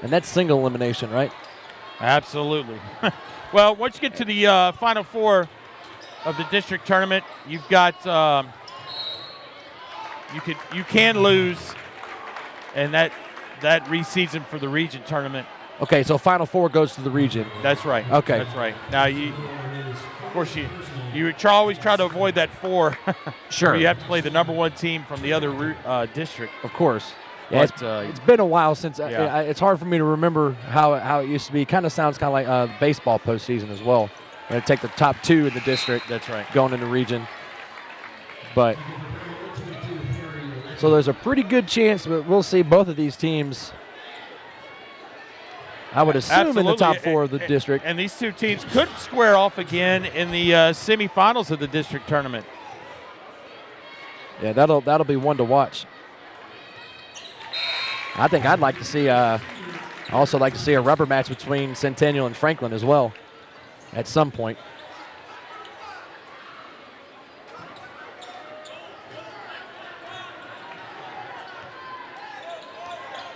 And that's single elimination, right? Absolutely. Well, once you get to the Final Four of the district tournament, you've got you can lose, and that reseeds them for the region tournament. Okay, so Final Four goes to the region. That's right. Okay. That's right. Now, you always try to avoid that 4. Sure. Where you have to play the number 1 team from the other district. Of course. Yeah, but, it's been a while since. Yeah. It's hard for me to remember how it used to be. Kind of sounds kind of like baseball postseason as well. They take the top 2 in the district. That's right. Going into region. But so there's a pretty good chance, but we'll see both of these teams. I would assume Absolutely. In the top 4 of the district. And these 2 teams could square off again in the semifinals of the district tournament. Yeah, that'll be one to watch. I think I'd like to see. Also like to see a rubber match between Centennial and Franklin as well, at some point.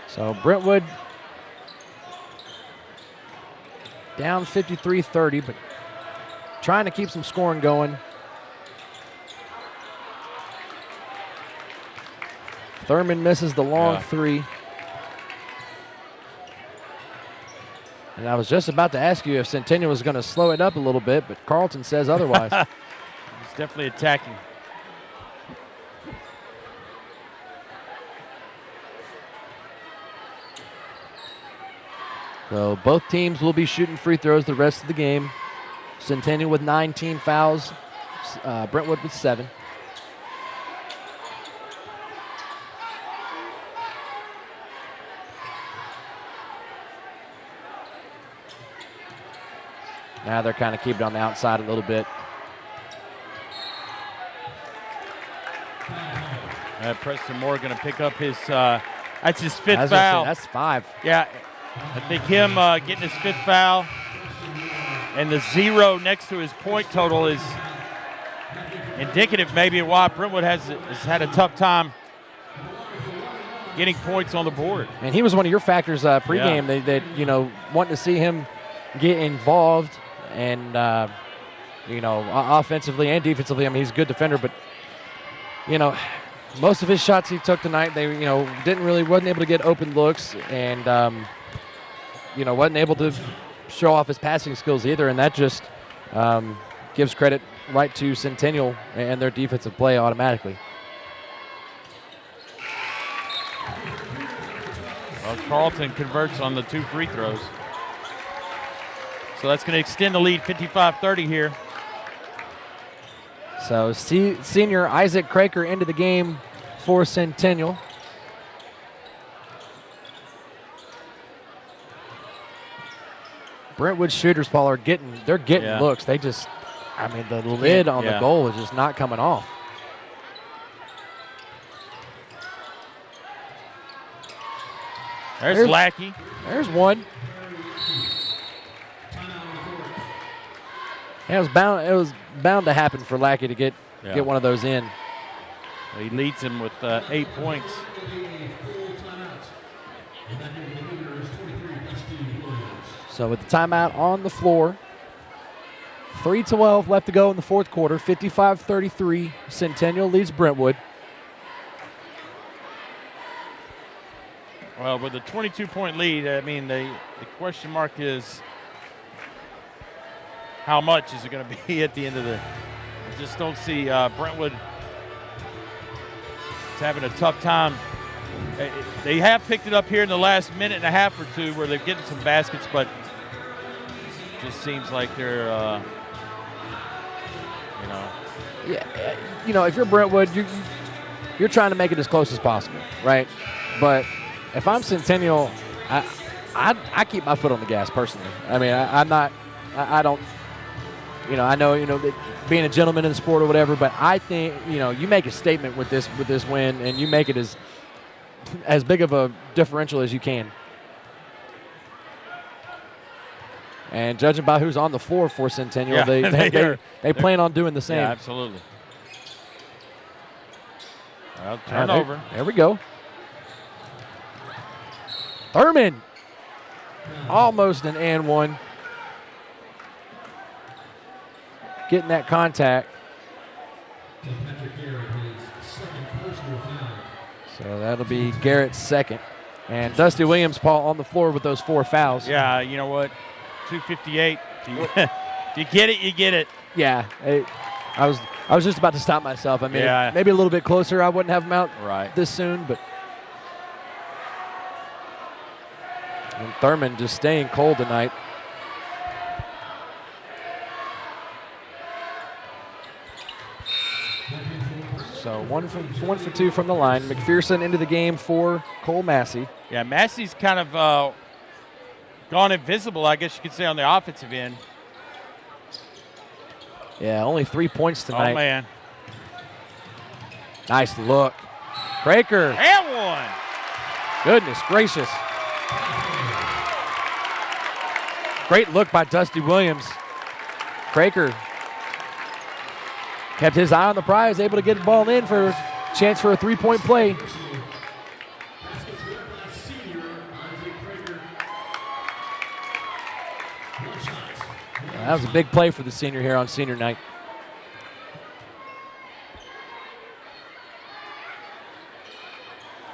So Brentwood down 53-30, but trying to keep some scoring going. Thurman misses the long three. And I was just about to ask you if Centennial was going to slow it up a little bit, but Carlton says otherwise. He's definitely attacking. So both teams will be shooting free throws the rest of the game. Centennial with 9 team fouls, Brentwood with 7. Now they're kind of keeping it on the outside a little bit. Preston Moore going to pick up his, that's his 5th foul. That's 5. Yeah, I think him getting his 5th foul and the 0 next to his point total is indicative maybe of why Brentwood has had a tough time getting points on the board. And he was one of your factors pregame. Yeah. They you know, wanting to see him get involved and, you know, offensively and defensively. I mean, he's a good defender, but, you know, most of his shots he took tonight, they, you know, wasn't able to get open looks and, you know, wasn't able to show off his passing skills either. And that just gives credit right to Centennial and their defensive play automatically. Well, Carlton converts on the 2 free throws. So that's going to extend the lead 55-30 here. So senior Isaac Craker into the game for Centennial. Brentwood shooters, Paul, they're getting looks. They just, I mean, the lid on the goal is just not coming off. There's Lackey. There's one. Yeah, it was bound to happen for Lackey to get one of those in. He leads him with 8 points. So with the timeout on the floor, 3:12 left to go in the 4th quarter, 55-33. Centennial leads Brentwood. Well, with a 22-point lead, I mean, the question mark is how much is it going to be at the end of the – I just don't see Brentwood having a tough time. They have picked it up here in the last minute and a half or two where they're getting some baskets, but it just seems like they're, you know. Yeah, you know, if you're Brentwood, you're trying to make it as close as possible, right? But if I'm Centennial, I keep my foot on the gas personally. I mean, I don't, you know, I know, you know, being a gentleman in the sport or whatever, but I think, you know, you make a statement with this win, and you make it as big of a differential as you can. And judging by who's on the floor for Centennial, they plan on doing the same. Yeah, absolutely. Well, turnover. There we go. Thurman, almost an and one. Getting that contact. So that'll be Garrett's 2nd. And Dusty Williams, Paul, on the floor with those 4 fouls. Yeah, you know what? 2:58. If you get it, you get it. Yeah. I was just about to stop myself. I mean, maybe a little bit closer, I wouldn't have him out this soon, but. And Thurman just staying cold tonight. So one for 2 from the line. McPherson into the game for Cole Massey. Yeah, Massey's kind of gone invisible, I guess you could say, on the offensive end. Yeah, only 3 points tonight. Oh, man. Nice look. Craker. And one. Goodness gracious. Great look by Dusty Williams. Craker kept his eye on the prize, able to get the ball in for a chance for a 3-point play. That was a big play for the senior here on senior night.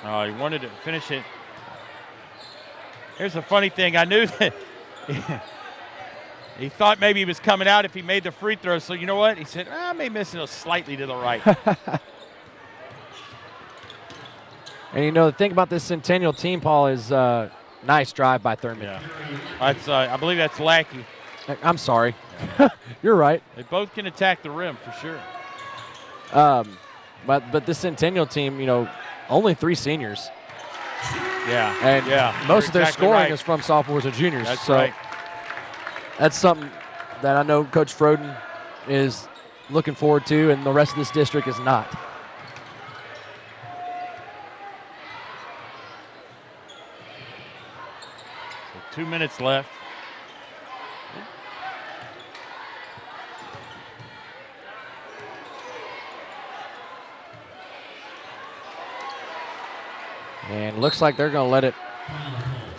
Oh, he wanted to finish it. Here's the funny thing. I knew that he thought maybe he was coming out if he made the free throw. So you know what? He said, I may miss it slightly to the right. And you know, the thing about this Centennial team, Paul, is nice drive by Thurman. Yeah. That's, I believe that's Lackey. I'm sorry. You're right. They both can attack the rim for sure. But this Centennial team, you know, only 3 seniors. Yeah. And most of their exactly scoring right. is from sophomores and juniors. That's so right. that's something that I know Coach Froden is looking forward to, and the rest of this district is not. So 2 minutes left. And looks like they're going to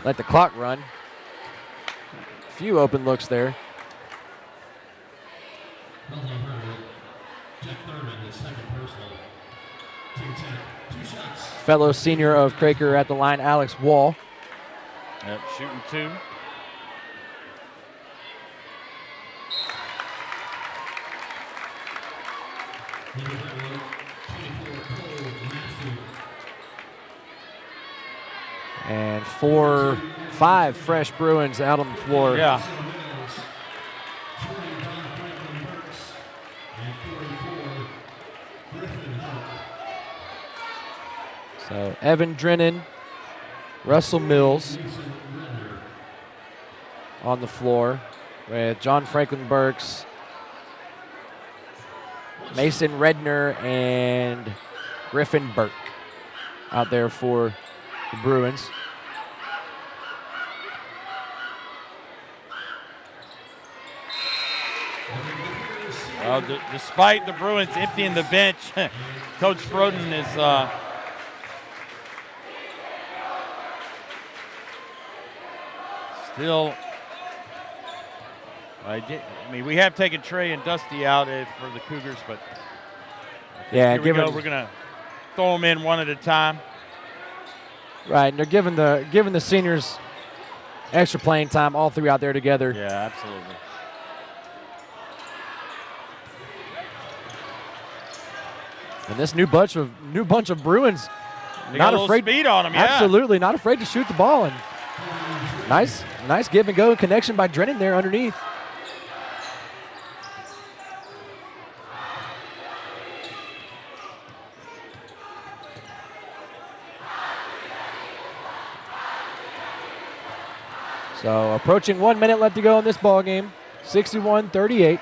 let the clock run. A few open looks there. Fellow senior of Craker at the line, Alex Wall. Yep, shooting 2. And 4-5 fresh Bruins out on the floor. Yeah. So Evan Drennan, Russell Mills on the floor with John Franklin Burks, Mason Redner, and Griffin Burke out there for the Bruins. Well, despite the Bruins emptying the bench, Coach Froden is still. I mean, we have taken Trey and Dusty out for the Cougars, but yeah, here we go. We're gonna throw them in one at a time. Right, and they're giving the seniors extra playing time, all 3 out there together. Yeah, absolutely. And this new bunch of Bruins, They not got a little afraid speed on them. Yeah, absolutely not afraid to shoot the ball, and nice give and go connection by Drennan there underneath. So approaching 1 minute left to go in this ball game, 61-38.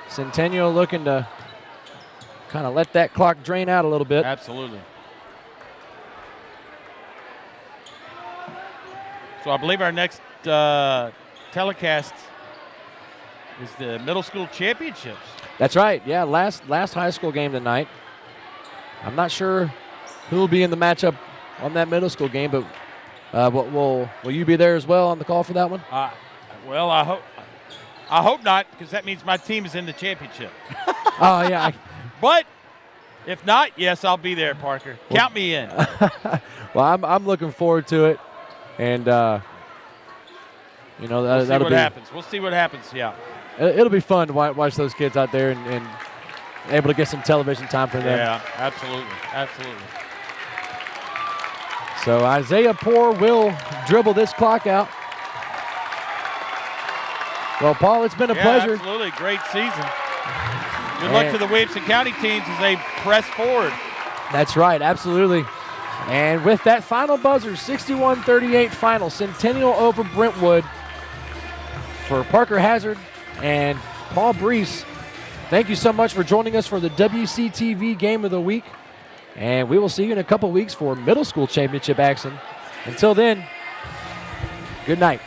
Centennial looking to kind of let that clock drain out a little bit. Absolutely. So I believe our next telecast is the middle school championships. That's right. Yeah, last high school game tonight. I'm not sure who will be in the matchup on that middle school game, but will you be there as well on the call for that one? Well, I hope not, because that means my team is in the championship. Oh yeah. But if not, yes, I'll be there, Parker. Count me in. Well, I'm looking forward to it, and you know We'll see that'll what be happens. We'll see what happens. Yeah. It'll be fun to watch those kids out there and able to get some television time for them. Yeah, absolutely, absolutely. So Isaiah Poore will dribble this clock out. Well, Paul, it's been a pleasure. Absolutely, great season. Good luck to the Williamson County teams as they press forward. That's right, absolutely. And with that final buzzer, 61-38 final, Centennial over Brentwood. For Parker Hazard and Paul Breece, thank you so much for joining us for the WC-TV Game of the Week. And we will see you in a couple weeks for middle school championship action. Until then, good night.